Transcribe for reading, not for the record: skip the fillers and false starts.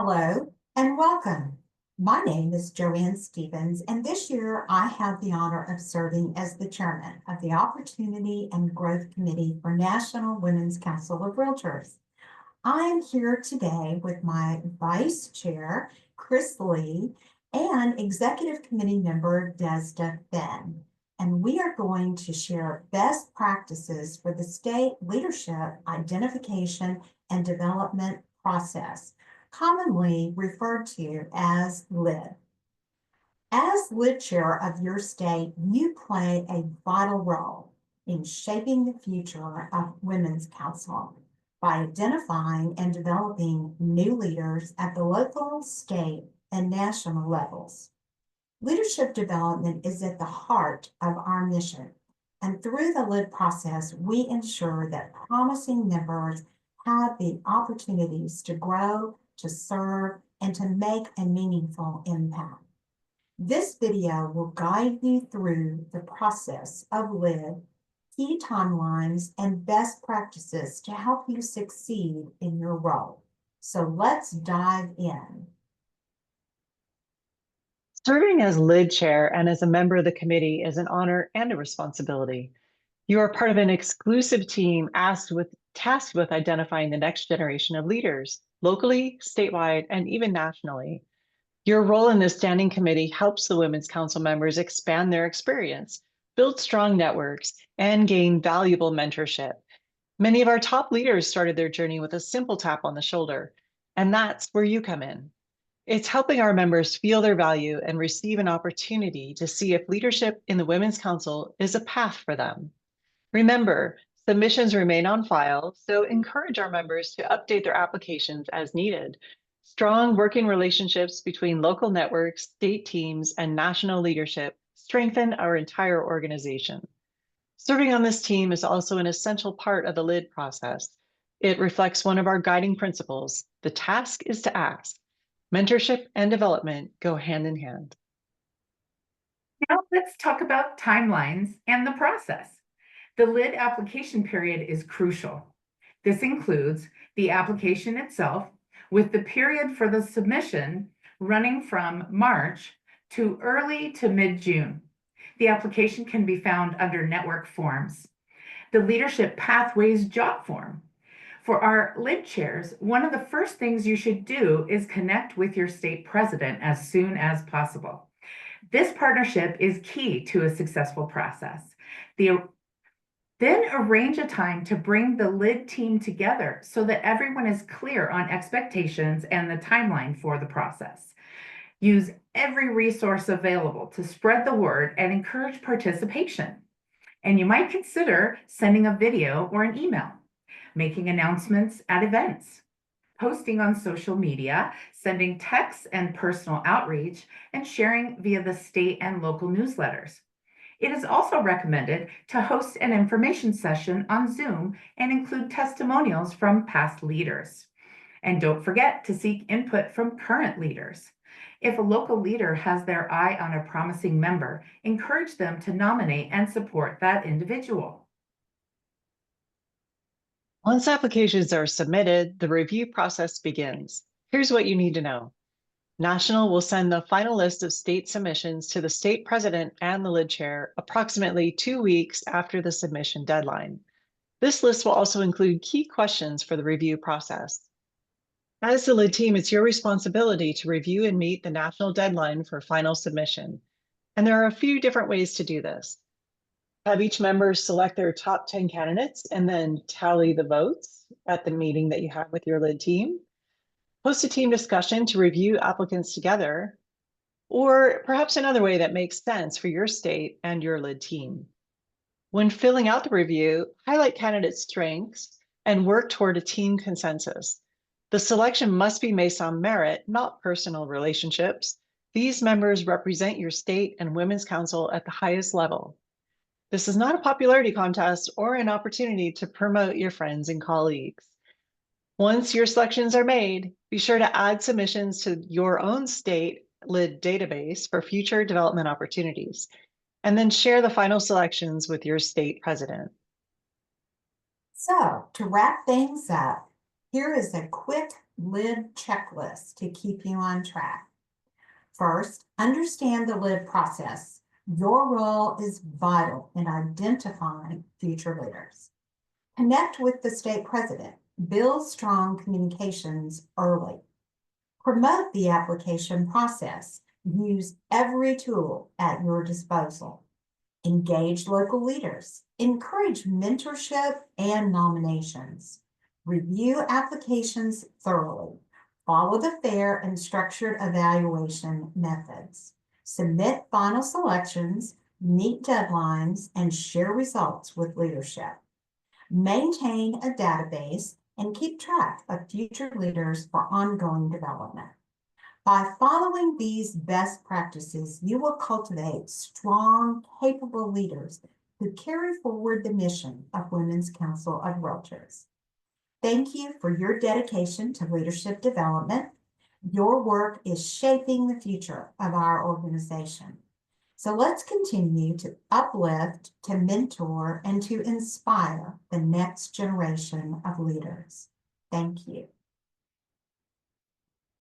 Hello and welcome. My name is Joanne Stevens, and this year I have the honor of serving as the chairman of the Opportunity and Growth Committee for National Women's Council of Realtors. I am here today with my vice chair, Chris Lee, and executive committee member, Desda Finn. And we are going to share best practices for the state leadership identification and development process, commonly referred to as LID. As LID chair of your state, you play a vital role in shaping the future of Women's Council by identifying and developing new leaders at the local, state, and national levels. Leadership development is at the heart of our mission, and through the LID process, we ensure that promising members have the opportunities to grow, to serve, and to make a meaningful impact. This video will guide you through the process of LID, key timelines, and best practices to help you succeed in your role. So let's dive in. Serving as LID chair and as a member of the committee is an honor and a responsibility. You are part of an exclusive team tasked with identifying the next generation of leaders, locally, statewide, and even nationally. Your role in this standing committee helps the Women's Council members expand their experience, build strong networks, and gain valuable mentorship. Many of our top leaders started their journey with a simple tap on the shoulder, and that's where you come in. It's helping our members feel their value and receive an opportunity to see if leadership in the Women's Council is a path for them. Remember, submissions remain on file, so encourage our members to update their applications as needed. Strong working relationships between local networks, state teams, and national leadership strengthen our entire organization. Serving on this team is also an essential part of the LID process. It reflects one of our guiding principles: the task is to ask. Mentorship and development go hand in hand. Now let's talk about timelines and the process. The LID application period is crucial. This includes the application itself, with the period for the submission running from March to early to mid-June. The application can be found under Network Forms. The Leadership Pathways job form. For our LID chairs, one of the first things you should do is connect with your state president as soon as possible. This partnership is key to a successful process. Then arrange a time to bring the LID team together so that everyone is clear on expectations and the timeline for the process. Use every resource available to spread the word and encourage participation. And you might consider sending a video or an email, making announcements at events, posting on social media, sending texts and personal outreach, and sharing via the state and local newsletters. It is also recommended to host an information session on Zoom and include testimonials from past leaders. And don't forget to seek input from current leaders. If a local leader has their eye on a promising member, encourage them to nominate and support that individual. Once applications are submitted, the review process begins. Here's what you need to know. National will send the final list of state submissions to the state president and the LID chair approximately 2 weeks after the submission deadline. This list will also include key questions for the review process. As the LID team, it's your responsibility to review and meet the national deadline for final submission. And there are a few different ways to do this. Have each member select their top 10 candidates and then tally the votes at the meeting that you have with your LID team. Host a team discussion to review applicants together, or perhaps another way that makes sense for your state and your LID team. When filling out the review, highlight candidate strengths and work toward a team consensus. The selection must be based on merit, not personal relationships. These members represent your state and Women's Council at the highest level. This is not a popularity contest or an opportunity to promote your friends and colleagues. Once your selections are made, be sure to add submissions to your own state LID database for future development opportunities, and then share the final selections with your state president. So, to wrap things up, here is a quick LID checklist to keep you on track. First, understand the LID process. Your role is vital in identifying future leaders. Connect with the state president. Build strong communications early. Promote the application process. Use every tool at your disposal. Engage local leaders. Encourage mentorship and nominations. Review applications thoroughly. Follow the fair and structured evaluation methods. Submit final selections, meet deadlines, and share results with leadership. Maintain a database and keep track of future leaders for ongoing development. By following these best practices, you will cultivate strong, capable leaders who carry forward the mission of Women's Council of Realtors. Thank you for your dedication to leadership development. Your work is shaping the future of our organization. So let's continue to uplift, to mentor, and to inspire the next generation of leaders. Thank you.